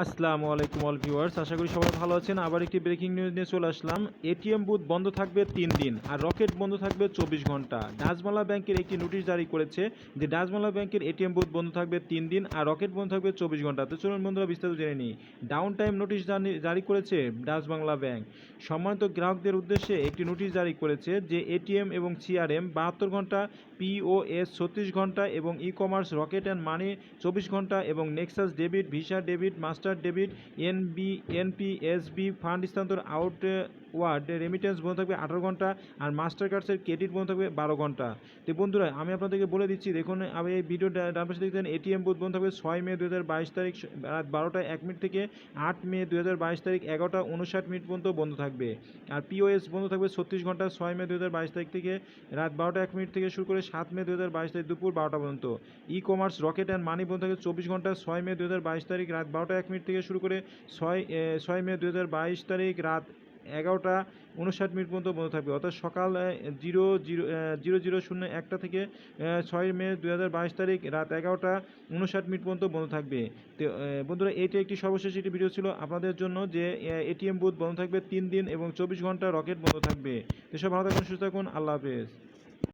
আসসালামু আলাইকুম all viewers, আশা করি সবাই ভালো আছেন। আবার একটি ব্রেকিং নিউজ নিয়ে চলে আসলাম। এটিএম বুথ বন্ধ থাকবে 3 দিন আর রকেট বন্ধ থাকবে 24 ঘন্টা। ডাচবাংলা ব্যাংকের একটি নোটিশ জারি করেছে যে ডাচবাংলা ব্যাংকের এটিএম বুথ বন্ধ থাকবে 3 দিন আর রকেট বন্ধ থাকবে 24 ঘন্টা। তো চলুন বন্ধুরা বিস্তারিত জেনে নিই। ডাউন টাইম নোটিশ জারি করেছে ডাচবাংলা ব্যাংক। সম্মানিত গ্রাহকদের উদ্দেশ্যে একটি নোটিশ জারি করেছে যে এটিএম এবং সিআরএম 72 ঘন্টা, পিওএস 36 ঘন্টা এবং e commerce rocket and money 24 ঘন্টা এবং Nexus debit, visa debit, master debit, NPSB fund স্থানান্তর আউটওয়ার্ড রেমিটেন্স বন্ধ থাকবে 18 ঘন্টা আর মাস্টার কার্ডসের ক্রেডিট বন্ধ থাকবে 12 ঘন্টা। তো বন্ধুরা আমি আপনাদেরকে বলে দিচ্ছি, দেখুন আমি এই ভিডিও ডান পাশে দেখতেন এটিএম বুথ বন্ধ থাকবে 6 মে 2022 তারিখ রাত 12টা 1 মিনিট থেকে 8 মে 2022 তারিখ 11টা 59 মিনিট পর্যন্ত বন্ধ থাকবে। আর পিওএস বন্ধ থাকবে 36 ঘন্টা 6 মে 2022 তারিখ থেকে রাত 12টা 1 মিনিট থেকে শুরু করে 7 মে 2022 তারিখ দুপুর 12টা পর্যন্ত। E commerce rocket and money বন্ধ থাকবে 24 ঘন্টা 6 মে 2022 তারিখ রাত 12টা 1 মিনিট থেকে শুরু করে 6 মে 2022 তারিখ রাত 11টা 59 মিনিট পর্যন্ত বন্ধ থাকবে, অর্থাৎ সকাল 00:01 থেকে 6 মে 2022 তারিখ রাত 11টা 59 মিনিট পর্যন্ত বন্ধ থাকবে। তো বন্ধুরা এইটা একটি সর্বশেষ একটি ভিডিও ছিল আপনাদের জন্য যে এটিএম বুথ বন্ধ থাকবে 3 দিন এবং 24 ঘন্টা রকেট বন্ধ থাকবে। তো সব ভালো থাকুন, সুস্থ থাকুন, আল্লাহ হাফেজ।